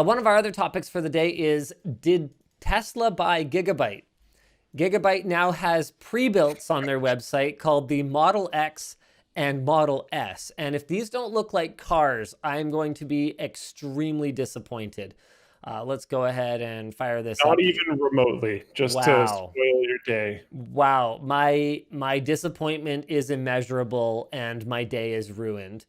One of our other topics for the day is, did Tesla buy Gigabyte? Gigabyte now has pre-builts on their website called the Model X and Model S. And if these don't look like cars, I'm going to be extremely disappointed. Let's go ahead and fire this up. Not even remotely, just to spoil your day. Wow, my disappointment is immeasurable and my day is ruined.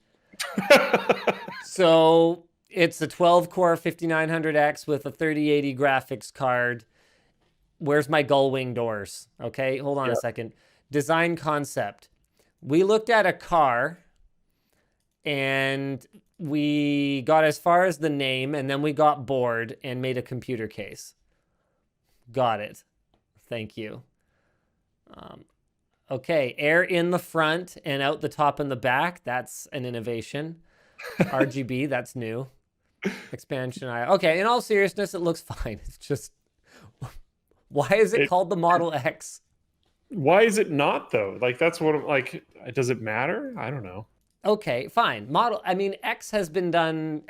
So it's a 12-core 5900X with a 3080 graphics card. Where's my gull wing doors? Okay, hold on a second. Design concept. We looked at a car and we got as far as the name, and then we got bored and made a computer case. Got it. Thank you. Okay, air in the front and out the top and the back. That's an innovation. RGB, that's new. Expansion. Okay, in all seriousness, it looks fine. It's just, why is it called the Model X? Why is it not, though? Like, that's what, like, does it matter? I don't know. Okay, fine. X has been done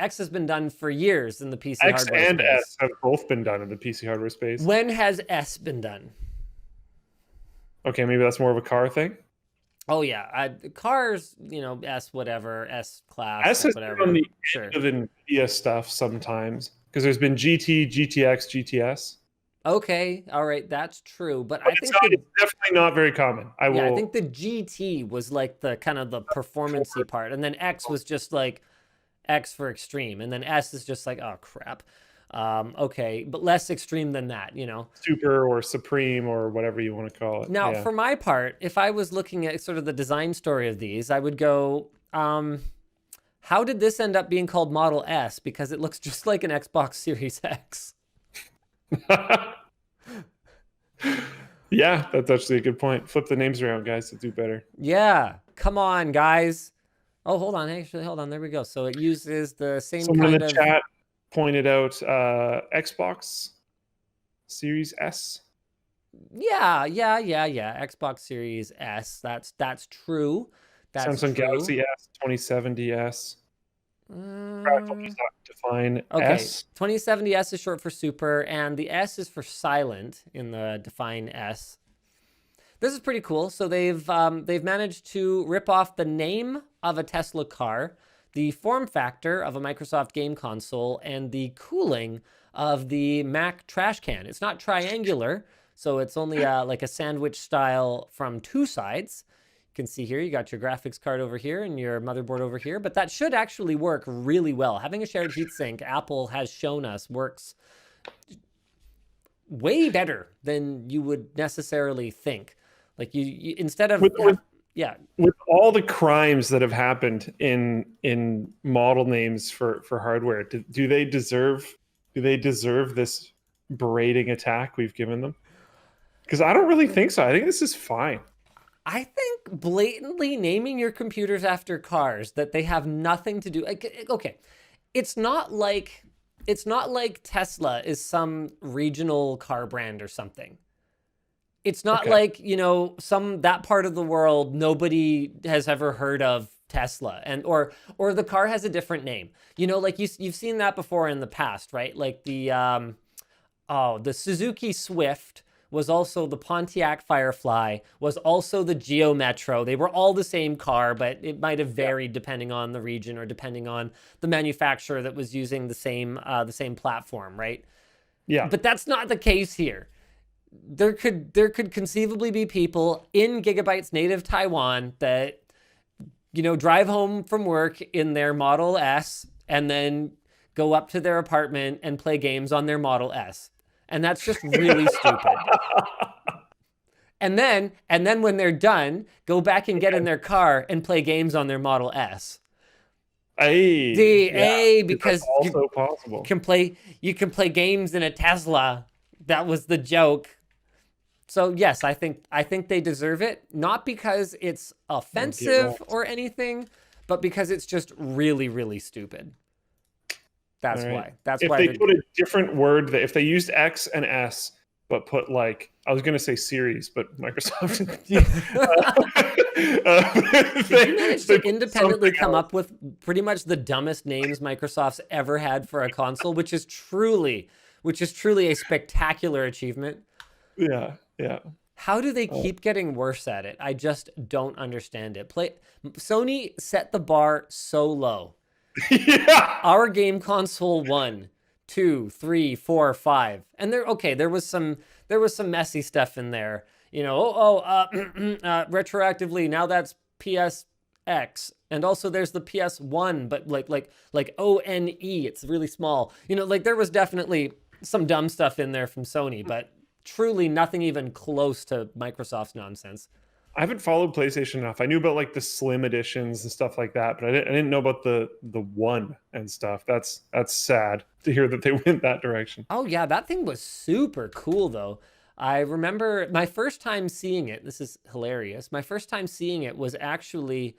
for years in the PC X hardware and space. S have both been done in the PC hardware space. When has S been done? Okay, maybe that's more of a car thing. Oh yeah, cars, S whatever, S class, S has whatever. been on the end of NVIDIA stuff sometimes, because there's been GT, GTX, GTS. Okay, all right, that's true, but I think it's definitely not very common. I think the GT was like the kind of the performancey part, and then X was just like X for extreme, and then S is just like, oh crap. Okay, but less extreme than that, Super or Supreme or whatever you want to call it. Now, for my part, if I was looking at sort of the design story of these, I would go, how did this end up being called Model S? Because it looks just like an Xbox Series X. Yeah, that's actually a good point. Flip the names around, guys, to do better. Yeah, come on, guys. Oh, hold on. Actually, hold on. There we go. So it uses the same Someone in the chat pointed out Xbox Series S. Yeah. Xbox Series S. That's true. Samsung Galaxy S, 2070S. Define okay, S. 2070S is short for super, and the S is for silent in the Define S. This is pretty cool. So they've managed to rip off the name of a Tesla car, the form factor of a Microsoft game console, and the cooling of the Mac trash can. It's not triangular, so it's only like a sandwich style from two sides. You can see here, you got your graphics card over here and your motherboard over here, but that should actually work really well. Having a shared heatsink, Apple has shown us, works way better than you would necessarily think. Like you instead of with all the crimes that have happened in model names for hardware, do they deserve this berating attack we've given them? Because I don't really think so. I think this is fine. I think blatantly naming your computers after cars that they have nothing to do. Okay, it's not like Tesla is some regional car brand or something. It's not like, that part of the world nobody has ever heard of Tesla, and or the car has a different name. Like you've seen that before in the past, right? Like the Suzuki Swift was also the Pontiac Firefly, was also the Geo Metro. They were all the same car, but it might have varied depending on the region or depending on the manufacturer that was using the same platform, right? Yeah. But that's not the case here. There could conceivably be people in Gigabyte's native Taiwan that, drive home from work in their Model S and then go up to their apartment and play games on their Model S. And that's just really stupid. And then when they're done, go back and get in their car and play games on their Model S. Because also possible. You can play games in a Tesla. That was the joke. So yes, I think they deserve it, not because it's offensive or anything, but because it's just really, really stupid. That's why. That's if why they put a different word, if they used X and S, but put like I was going to say Series, but Microsoft. Did you manage they to put independently something come else. up with pretty much the dumbest names Microsoft's ever had for a console, which is truly a spectacular achievement? Yeah, yeah. How do they Oh. keep getting worse at it? I just don't understand it. Sony set the bar so low. Yeah. Our game console 1, 2, 3, 4, 5, and there was some messy stuff in there. You know, retroactively now that's PSX, and also there's the PS1, but like ONE, it's really small. You know, like there was definitely some dumb stuff in there from Sony, but truly nothing even close to Microsoft's nonsense. I haven't followed PlayStation enough. I knew about like the slim editions and stuff like that, but I didn't know about the one and stuff. That's sad to hear that they went that direction. Oh yeah, that thing was super cool though. I remember my first time seeing it. This is hilarious. My first time seeing it was actually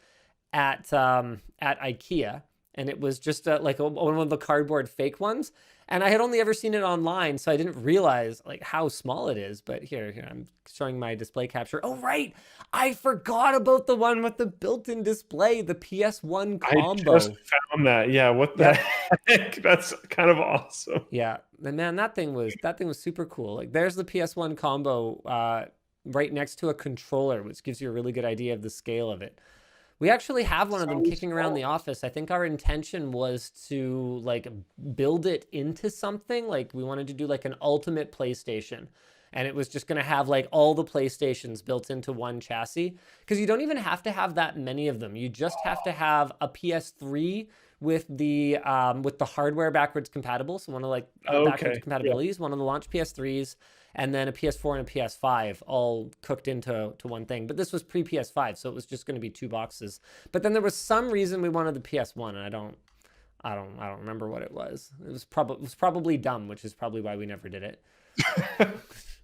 at IKEA, and it was just one of the cardboard fake ones. And I had only ever seen it online, so I didn't realize like how small it is. But here I'm showing my display capture. Oh right, I forgot about the one with the built-in display, the PS1 I combo. just found that. Yeah, what the heck? That's kind of awesome. Yeah, and man, that thing was super cool. Like, there's the PS1 combo right next to a controller, which gives you a really good idea of the scale of it. We actually have one of them So kicking around the small. office. I think our intention was to like build it into something. Like we wanted to do like an ultimate PlayStation. And it was just going to have like all the PlayStations built into one chassis. Because you don't even have to have that many of them. You just have to have a PS3 with the hardware backwards compatible. So one of like backwards Okay. Yeah. compatibilities, one of the launch PS3s, and then a PS4 and a PS5 all cooked into one thing. But this was pre PS5, so it was just going to be 2 boxes. But then there was some reason we wanted the PS1, and I don't remember what it was. It was probably dumb, which is probably why we never did it.